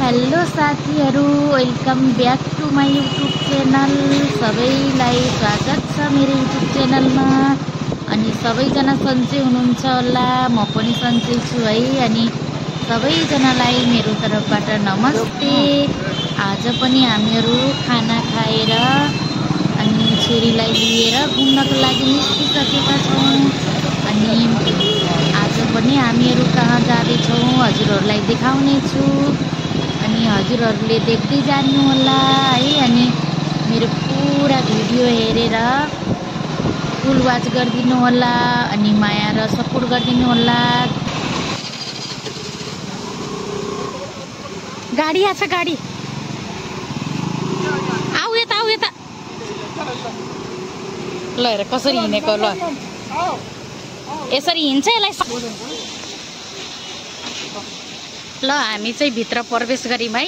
Hello साथीहरु, welcome back to my YouTube channel. सबैलाई स्वागत छ मेरो यूट्यूब चैनलमा। अनि सबैजना सन्चै हुनुहुन्छ होला, म पनि सन्चै छु है। अनि सबैजनालाई मेरो तर्फबाट नमस्ते। आज पनि हामीहरु खाना खाएर अनि छोरीलाई लिएर घुम्नको लागि निस्किसकेका छौं। अनि आज पनि हामीहरु कहाँ जाँदैछौं हजुरहरुलाई देखाउने छु। अनि हजुरहरुले देख्दै जान्नु होला है। अनि मेरो पुरा भिडियो हेरेर फुल वाच गरिदिनु होला अनि माया र सपोर्ट गरिदिनु होला। गाडी आछ, गाडी आउ यता, आउ यता। ल हेर कसरी हिँडेको। ल यसरी हिँड्छ यसलाई। ल हामी चाहिँ भित्र प्रवेश गर्यौं है।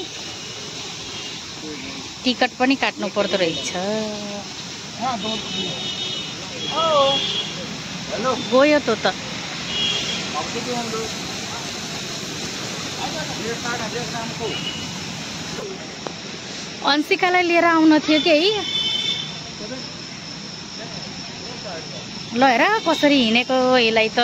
टिकट पनि काट्नु पर्दो रहेछ। गयो त अंशिकालाई लिएर आउन थियो कि है। ल हेर कसरी हिँडेको यसलाई त।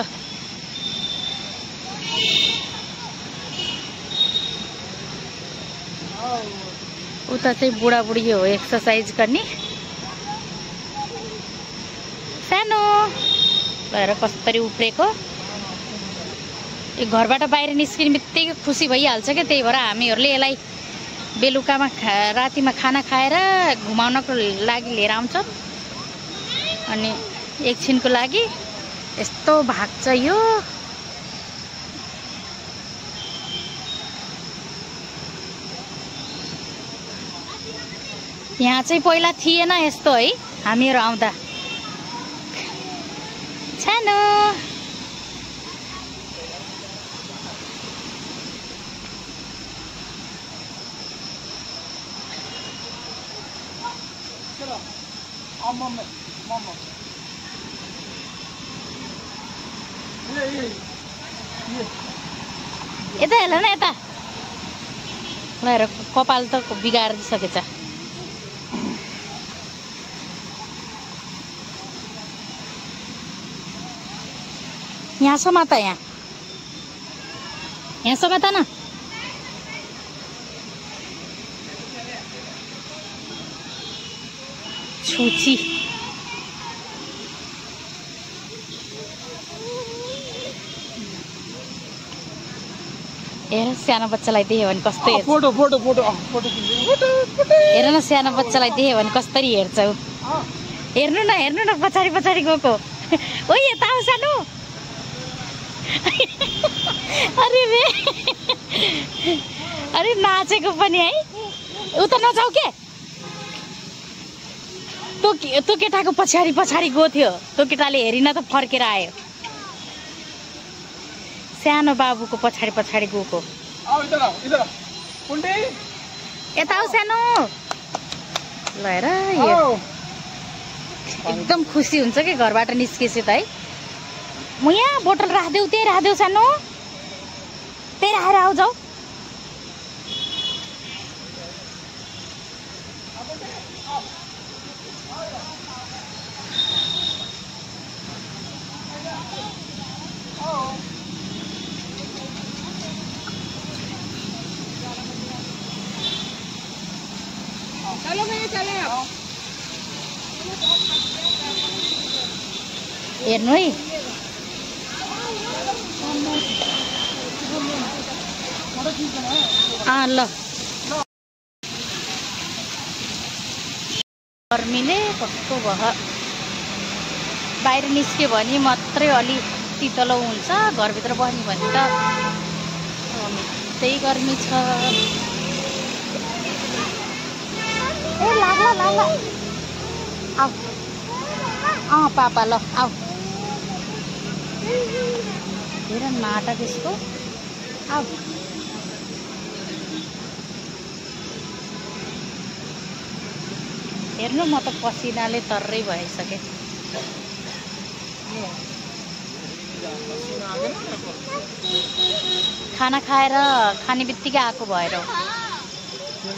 उता चाहिँ बुढाबुढी हो एक्सरसाइज गर्ने सानो। ल हेर कसरी उफ्रेको। घरबाट बाहिर निस्किने बित्तिकै खुसी भइहाल्छ क्या। त्यही भएर हामीहरूले यसलाई बेलुकामा रातिमा खाना खाएर घुमाउनको लागि लिएर आउँछौँ। अनि एकछिनको लागि यस्तो भाग्छ यो। यहाँ चाहिँ पहिला थिएन यस्तो है हामीहरु आउँदा। सानो यता हेर न यता। ल हेर कपाल त बिगारिसकेछ। यहाँ समाता, यहाँ समाता न। छुची हेर सानो बच्चालाई देख्यो भने कस्तो हेर्छ। फोटो फोटो फोटो हेर न सानो बच्चालाई देख्यो भने कसरी हेर्छ। हेर्नु न पछाडि पछाडि गएको। ओ यता आऊ सानो। अरे रे अरे नाचेको पनि है। उता नजाऊ के। त्यो केटाको पछाडि पछाडि गएको थियो। त्यो केटाले हेरिन त फर्केर आयो। सानो बाबुको पछाडि पछाडि गएको। यता आऊ सानो। ल हेर एकदम खुसी हुन्छ कि घरबाट निस्केपछि त है। म यहाँ बोतल राख्देऊ, त्यही राख्देऊ सानो। त्यही राखेर आऊ जाऊ। हेर्नु है ल गर्मीले कस्तो भयो। बाहिर निस्क्यो भने मात्रै अलि शीतलो हुन्छ। घरभित्र बस्ने भने त त्यही गर्मी छ। ए लाग्ला लाग्ला आऊ। पापा ल आऊ। हेर नाटक यसको। आऊ हेर्नु म त पसिनाले तर्रै भइसके। खाना खाएर खाने बित्तिकै आएको भएर आफ्नै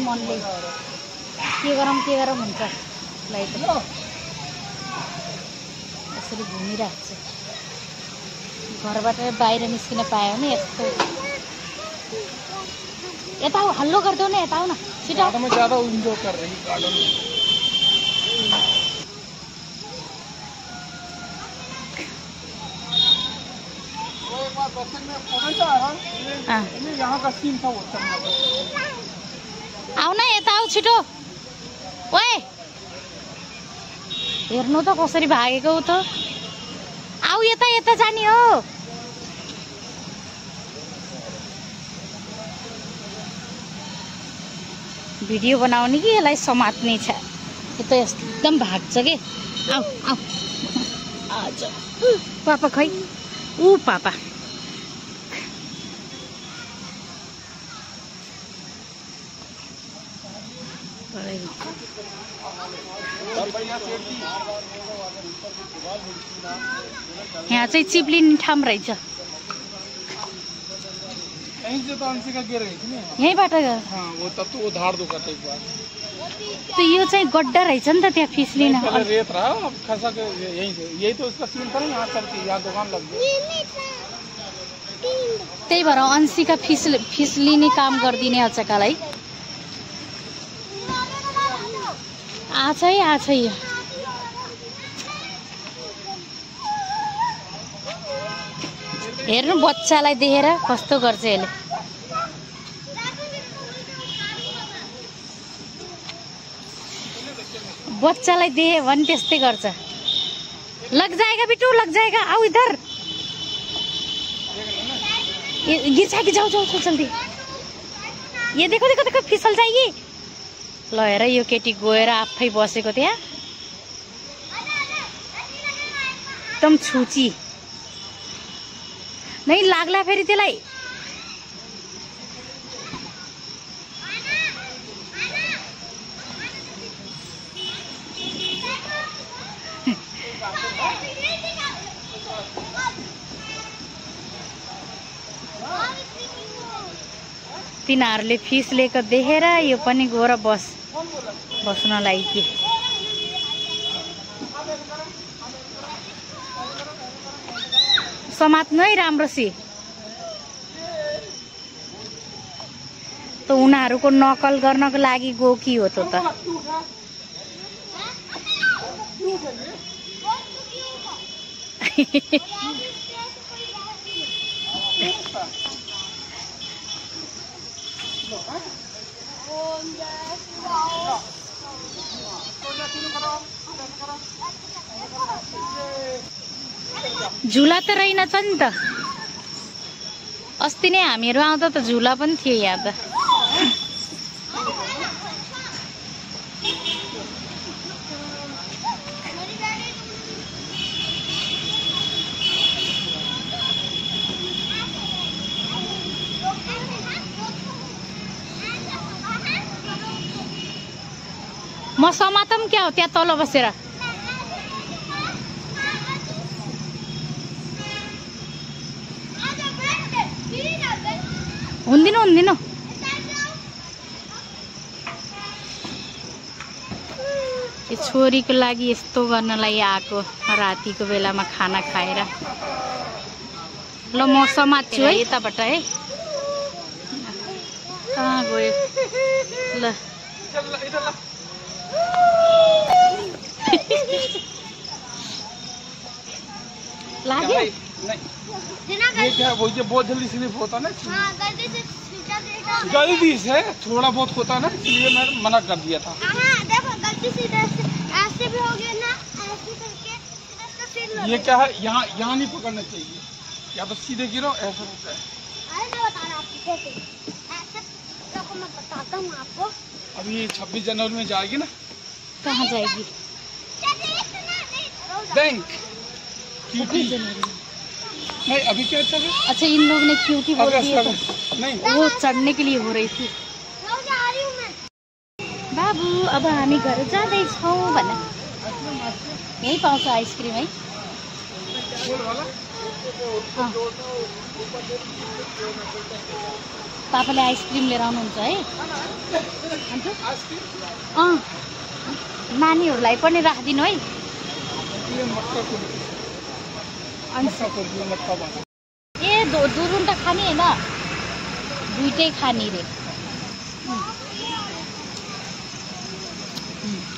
मनले के गरौँ हुन्छ। लाइट यसरी घुमिरहेको छ। घरबाट बाहिर निस्किन पायो भने यस्तो। यता आऊ, हल्लो गर्दौ न, यता आऊ न छिटो। मैं ज्यादा एंजॉय कर रही गार्डन में। यहाँ का सीन था वो। आऊ न, यता आऊ छिटो। ओए हेर्नु त कसरी भागेको त। आऊ यता, यता जाने हो। भिडियो बनाउने कि यसलाई समात्ने छ। यो त एकदम भाग्छ के। आऊ आऊ आज पापा खै ऊ पापा। यहाँ चाहिँ चिप्लिने ठाउँ रहेछ। यहीँबाट हाँ, वो तब तो वो धार दो करते एक बार। तो यो चाहिँ गड्डा रहेछ नि त त्यहाँ फिस्लिन। रेत रहा अब खसा के यहीं से, यही तो उसका सीन था ना। यहाँ चलती यहाँ दुकान लग गई। त्यही भएर अंशिका फिस्लिने काम गरिदिने अचकालाई। आछ है यो। हेर्नु बच्चालाई देखेर कस्तो गर्छ यसले। बच्चालाई देखे भने त्यस्तै गर्छ। लग जाएगा बिटू, लग जाएगा, आओ इधर। गिर जाएगी, जाओ जाओ जल्दी। ये देखो देखो देखो फिसल जाएगी। ल हेर यो केटी गएर आफै बसेको त्यहाँ। एकदम छुची नै लाग्ला फेरि त्यसलाई। तिनीहरूले फिस लिएको देखेर यो पनि गएर बस्नलाई कि। समात्नु है राम्रोसी। त उनीहरूको नकल गर्नको लागि गो कि हो त। झुला त रहेनछ नि त। अस्ति नै हामीहरू आउँदा त झुला पनि थियो यहाँ त। म समातम क्या हो त्यहाँ तल बसेर। हुँदिन यो छोरीको लागि यस्तो गर्नलाई आएको रातिको बेलामा खाना खाएर। ल म समात्छु है यताबाट है। कहाँ गयो ल। लाग्यो ये क्या वो ये बहुत जल्दी स्लिप होता ना। गलती से थोड़ा बहुत होता ना, इसलिए मैं मना कर दिया था। देखो गलती से ऐसे भी हो गया ना, ऐसे करके इसका सिर लो। ये क्या है, यहाँ नहीं पकड़ना चाहिए, या तो सीधे गिरो ऐसा होता है। अरे मैं बता रहा आपको कैसे। ऐसे देखो मैं बताता हूँ आपको। अभी 26 जनवरी में जाएगी ना। कहाँ जाएगी? बैंक नहीं अभी क्या चल रहा है? अच्छा इन लोग ने क्यूटी बोल दिया। नहीं वो चढ़ने के लिए हो रही थी। बाबु अब हामी घर जाँदैछौँ भन्न यही पाउँछ आइसक्रिम है। पापाले आइसक्रिम लिएर आउनुहुन्छ है। नानीहरूलाई पनि राखिदिनु है। ए दुरुन्टा खाने होइन, दुइटै खाने रे।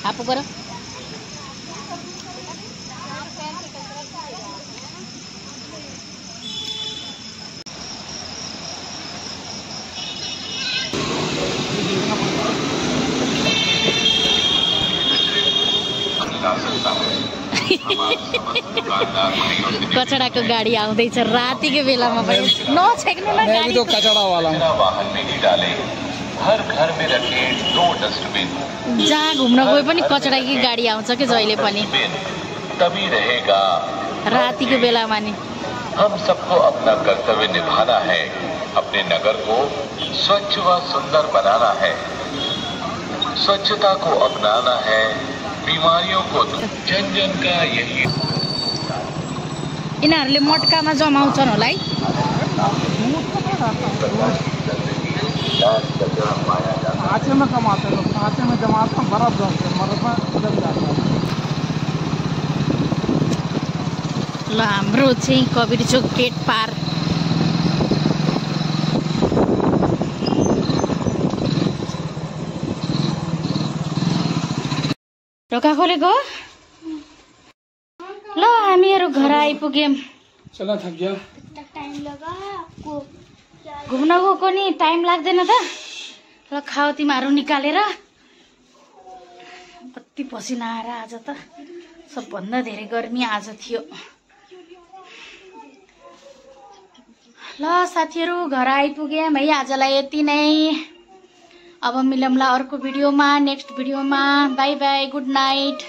आफू गर कचडाको गाडी आउँदैछ रातिको बेलामा पनि। नछेक्नु न गाडी। तो कचड़ा वाला वाहन में ही डाले। हर घर में रखे 2 डस्टबिन। जहाँ घुम्न गए पनि कचडाकी गाडी आउँछ के जहिले पनि। तभी रहेगा रातिको बेलामा नि। हम सबको अपना कर्तव्य निभाना है। अपने नगर को स्वच्छ व सुंदर बनाना है। स्वच्छता को अपनाना है। बीमारियों को जन जन का यही। यिनीहरूले मटकामा जमाउँछन् होला है। सांचे में कमाते लोग, सांचे में जमाते हैं, बर्फ जमते, बर्फ में जम जाता है। ल हाम्रो चाहिँ कबिरचोक गेट पार। ढोका खोलेको ल हामीहरू घर आइपुग्यौँ। चला थक गया। टाइम लगा आपको। घुम्न गएको नि टाइम लाग्दैन त। ल खाऊ तिमीहरू निकालेर। कति पसिना आएर आज त सबभन्दा धेरै गर्मी आज थियो। ल साथीहरू घर आइपुग्यौँ है। आजलाई यति नै। अब मिलौँला अर्को भिडियोमा, नेक्स्ट भिडियोमा। By by, good night.